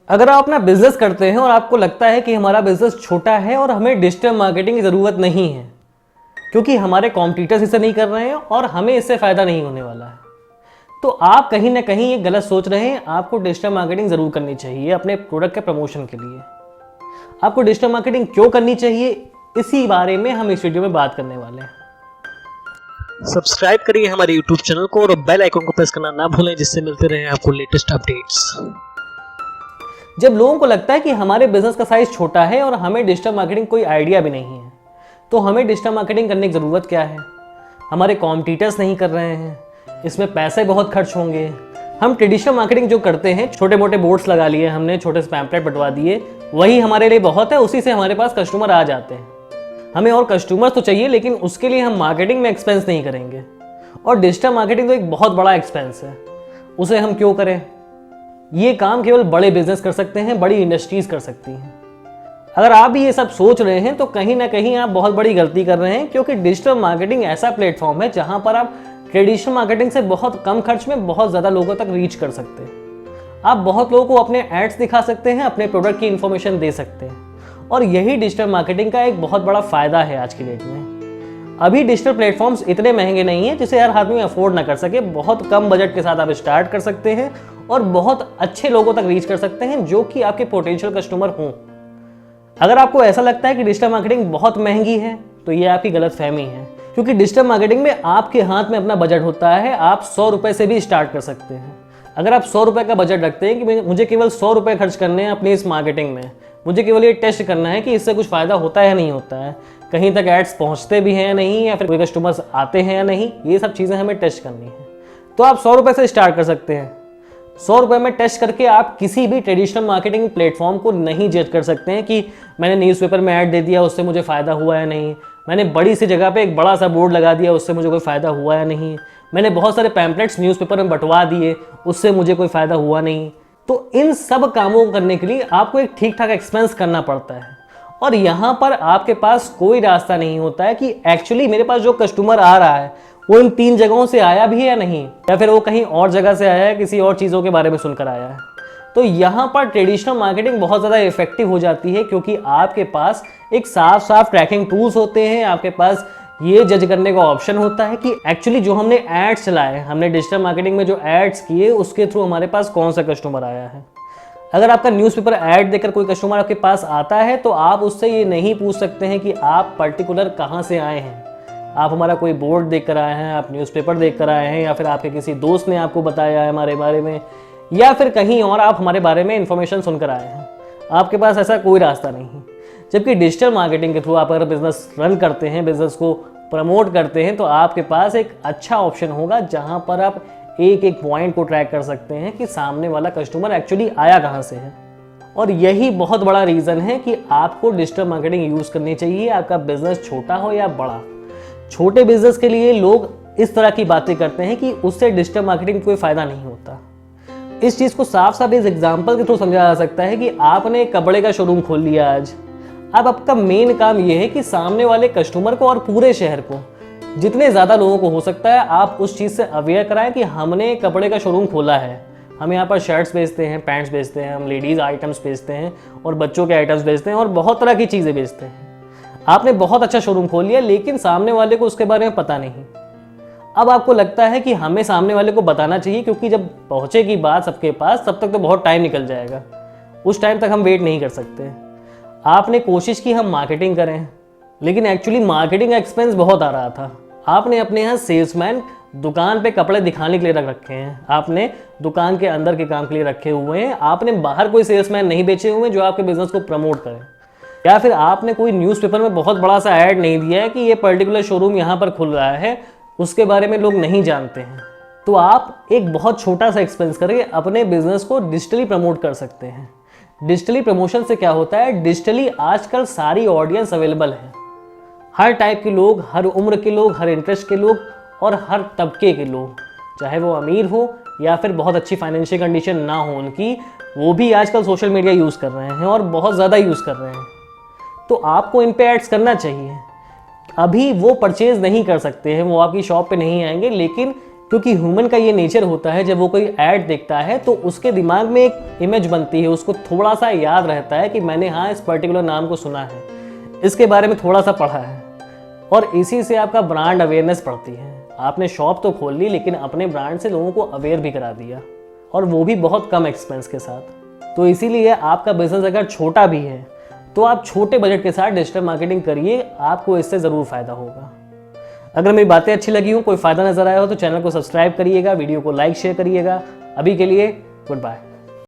अगर आप अपना बिजनेस करते हैं और आपको लगता है कि हमारा बिजनेस छोटा है और हमें डिजिटल मार्केटिंग की ज़रूरत नहीं है क्योंकि हमारे कॉम्पिटिटर्स इसे नहीं कर रहे हैं और हमें इससे फ़ायदा नहीं होने वाला है, तो आप कहीं ना कहीं ये गलत सोच रहे हैं। आपको डिजिटल मार्केटिंग ज़रूर करनी चाहिए अपने प्रोडक्ट के प्रमोशन के लिए। आपको डिजिटल मार्केटिंग क्यों करनी चाहिए, इसी बारे में हम इस वीडियो में बात करने वाले हैं। सब्सक्राइब करिए हमारे यूट्यूब चैनल को और बेल आइकन को प्रेस करना ना भूलें, जिससे मिलते रहे आपको लेटेस्ट अपडेट्स। जब लोगों को लगता है कि हमारे बिजनेस का साइज छोटा है और हमें डिजिटल मार्केटिंग कोई आइडिया भी नहीं है, तो हमें डिजिटल मार्केटिंग करने की ज़रूरत क्या है। हमारे कॉम्पिटिटर्स नहीं कर रहे हैं, इसमें पैसे बहुत खर्च होंगे। हम ट्रेडिशनल मार्केटिंग जो करते हैं, छोटे मोटे बोर्ड्स लगा लिए हमने, छोटे से पैम्पलेट बंटवा दिए, वही हमारे लिए बहुत है। उसी से हमारे पास कस्टमर आ जाते हैं। हमें और कस्टमर्स तो चाहिए, लेकिन उसके लिए हम मार्केटिंग में एक्सपेंस नहीं करेंगे। और डिजिटल मार्केटिंग तो एक बहुत बड़ा एक्सपेंस है, उसे हम क्यों करें। ये काम केवल बड़े बिजनेस कर सकते हैं, बड़ी इंडस्ट्रीज कर सकती हैं। अगर आप भी ये सब सोच रहे हैं तो कहीं ना कहीं आप बहुत बड़ी गलती कर रहे हैं, क्योंकि डिजिटल मार्केटिंग ऐसा प्लेटफॉर्म है जहां पर आप ट्रेडिशनल मार्केटिंग से बहुत कम खर्च में बहुत ज़्यादा लोगों तक रीच कर सकते हैं। आप बहुत लोगों को अपने एड्स दिखा सकते हैं, अपने प्रोडक्ट की इंफॉर्मेशन दे सकते हैं, और यही डिजिटल मार्केटिंग का एक बहुत बड़ा फायदा है आज की डेट में। अभी डिजिटल प्लेटफॉर्म्स इतने महंगे नहीं हैं जिसे हर आदमी अफोर्ड ना कर सके। बहुत कम बजट के साथ आप स्टार्ट कर सकते हैं और बहुत अच्छे लोगों तक रीच कर सकते हैं जो कि आपके पोटेंशियल कस्टमर हों। अगर आपको ऐसा लगता है कि डिजिटल मार्केटिंग बहुत महंगी है, तो ये आपकी गलतफहमी है, क्योंकि डिजिटल मार्केटिंग में आपके हाथ में अपना बजट होता है। आप 100 रुपए से भी स्टार्ट कर सकते हैं। अगर आप 100 रुपए का बजट रखते हैं कि मुझे केवल 100 रुपए खर्च करने हैं अपनी इस मार्केटिंग में, मुझे केवल ये टेस्ट करना है कि इससे कुछ फ़ायदा होता है या नहीं होता है, कहीं तक एड्स पहुँचते भी हैं या नहीं, या फिर कोई कस्टमर्स आते हैं या नहीं, ये सब चीज़ें हमें टेस्ट करनी है, तो आप 100 रुपए से स्टार्ट कर सकते हैं। 100 रुपए में टेस्ट करके आप किसी भी ट्रेडिशनल मार्केटिंग प्लेटफॉर्म को नहीं जज कर सकते हैं कि मैंने न्यूज़पेपर में ऐड दे दिया, उससे मुझे फ़ायदा हुआ या नहीं, मैंने बड़ी सी जगह पे एक बड़ा सा बोर्ड लगा दिया, उससे मुझे कोई फ़ायदा हुआ या नहीं, मैंने बहुत सारे पैम्पलेट्स न्यूज़पेपर में बंटवा दिए, उससे मुझे कोई फ़ायदा हुआ नहीं। तो इन सब कामों को करने के लिए आपको एक ठीक ठाक एक्सपेंस करना पड़ता है, और यहाँ पर आपके पास कोई रास्ता नहीं होता है कि एक्चुअली मेरे पास जो कस्टमर आ रहा है वो इन 3 जगहों से आया भी है या नहीं, या फिर वो कहीं और जगह से आया है, किसी और चीज़ों के बारे में सुनकर आया है। तो यहाँ पर ट्रेडिशनल मार्केटिंग बहुत ज़्यादा इफेक्टिव हो जाती है, क्योंकि आपके पास एक साफ साफ ट्रैकिंग टूल्स होते हैं। आपके पास ये जज करने का ऑप्शन होता है कि एक्चुअली जो हमने एड्स चलाए, हमने डिजिटल मार्केटिंग में जो एड्स किए, उसके थ्रू हमारे पास कौन सा कस्टमर आया है। अगर आपका न्यूज़पेपर ऐड देकर कोई कस्टमर आपके पास आता है, तो आप उससे ये नहीं पूछ सकते हैं कि आप पर्टिकुलर कहाँ से आए हैं। आप हमारा कोई बोर्ड देख कर आए हैं, आप न्यूज़पेपर देख कर आए हैं, या फिर आपके किसी दोस्त ने आपको बताया है हमारे बारे में, या फिर कहीं और आप हमारे बारे में इन्फॉर्मेशन सुनकर आए हैं। आपके पास ऐसा कोई रास्ता नहीं। जबकि डिजिटल मार्केटिंग के थ्रू आप अगर बिजनेस रन करते हैं, बिजनेस को प्रमोट करते हैं, तो आपके पास एक अच्छा ऑप्शन होगा जहाँ पर आप एक एक पॉइंट को ट्रैक कर सकते हैं कि सामने वाला कस्टमर एक्चुअली आया कहाँ से है। और यही बहुत बड़ा रीज़न है कि आपको डिजिटल मार्केटिंग यूज़ करनी चाहिए, आपका बिजनेस छोटा हो या बड़ा। छोटे बिजनेस के लिए लोग इस तरह की बातें करते हैं कि उससे डिजिटल मार्केटिंग कोई फ़ायदा नहीं होता। इस चीज़ को साफ साफ इस एग्जाम्पल के थ्रू समझा जा सकता है कि आपने कपड़े का शोरूम खोल लिया आज। अब आपका मेन काम यह है कि सामने वाले कस्टमर को और पूरे शहर को, जितने ज़्यादा लोगों को हो सकता है, आप उस चीज़ से अवेयर कराएं कि हमने कपड़े का शोरूम खोला है। हम यहाँ पर शर्ट्स बेचते हैं, पैंट्स बेचते हैं, हम लेडीज़ आइटम्स बेचते हैं, और बच्चों के आइटम्स बेचते हैं, और बहुत तरह की चीज़ें बेचते हैं। आपने बहुत अच्छा शोरूम खोल लिया, लेकिन सामने वाले को उसके बारे में पता नहीं। अब आपको लगता है कि हमें सामने वाले को बताना चाहिए, क्योंकि जब पहुँचेगी बात सबके पास, तब तक तो बहुत टाइम निकल जाएगा। उस टाइम तक हम वेट नहीं कर सकते। आपने कोशिश की हम मार्केटिंग करें, लेकिन एक्चुअली मार्केटिंग एक्सपेंस बहुत आ रहा था। आपने अपने यहाँ सेल्समैन दुकान पे कपड़े दिखाने के लिए रख रखे हैं, आपने दुकान के अंदर के काम के लिए रखे हुए हैं, आपने बाहर कोई सेल्समैन नहीं बेचे हुए जो आपके बिजनेस को प्रमोट करें, या फिर आपने कोई न्यूज़पेपर में बहुत बड़ा सा ऐड नहीं दिया है कि ये पर्टिकुलर शोरूम यहाँ पर खुल रहा है, उसके बारे में लोग नहीं जानते हैं। तो आप एक बहुत छोटा सा एक्सपेंस करके अपने बिजनेस को डिजिटली प्रमोट कर सकते हैं। डिजिटली प्रमोशन से क्या होता है, डिजिटली आजकल सारी ऑडियंस अवेलेबल है। हर टाइप के लोग, हर उम्र के लोग, हर इंटरेस्ट के लोग, और हर तबके के लोग, चाहे वो अमीर हो या फिर बहुत अच्छी फाइनेंशियल कंडीशन ना हो उनकी, वो भी आजकल सोशल मीडिया यूज़ कर रहे हैं, और बहुत ज़्यादा यूज़ कर रहे हैं। तो आपको इन पे एड्स करना चाहिए। अभी वो परचेज़ नहीं कर सकते हैं, वो आपकी शॉप पे नहीं आएंगे, लेकिन क्योंकि ह्यूमन का ये नेचर होता है, जब वो कोई ऐड देखता है तो उसके दिमाग में एक इमेज बनती है, उसको थोड़ा सा याद रहता है कि मैंने हाँ इस पर्टिकुलर नाम को सुना है, इसके बारे में थोड़ा सा पढ़ा है, और इसी से आपका ब्रांड अवेयरनेस बढ़ती है। आपने शॉप तो खोल ली लेकिन अपने ब्रांड से लोगों को अवेयर भी करा दिया, और वो भी बहुत कम एक्सपेंस के साथ। तो इसीलिए आपका बिजनेस अगर छोटा भी है तो आप छोटे बजट के साथ डिजिटल मार्केटिंग करिए, आपको इससे ज़रूर फ़ायदा होगा। अगर मेरी बातें अच्छी लगी हो, कोई फ़ायदा नज़र आया हो तो चैनल को सब्सक्राइब करिएगा, वीडियो को लाइक शेयर करिएगा। अभी के लिए गुड बाय।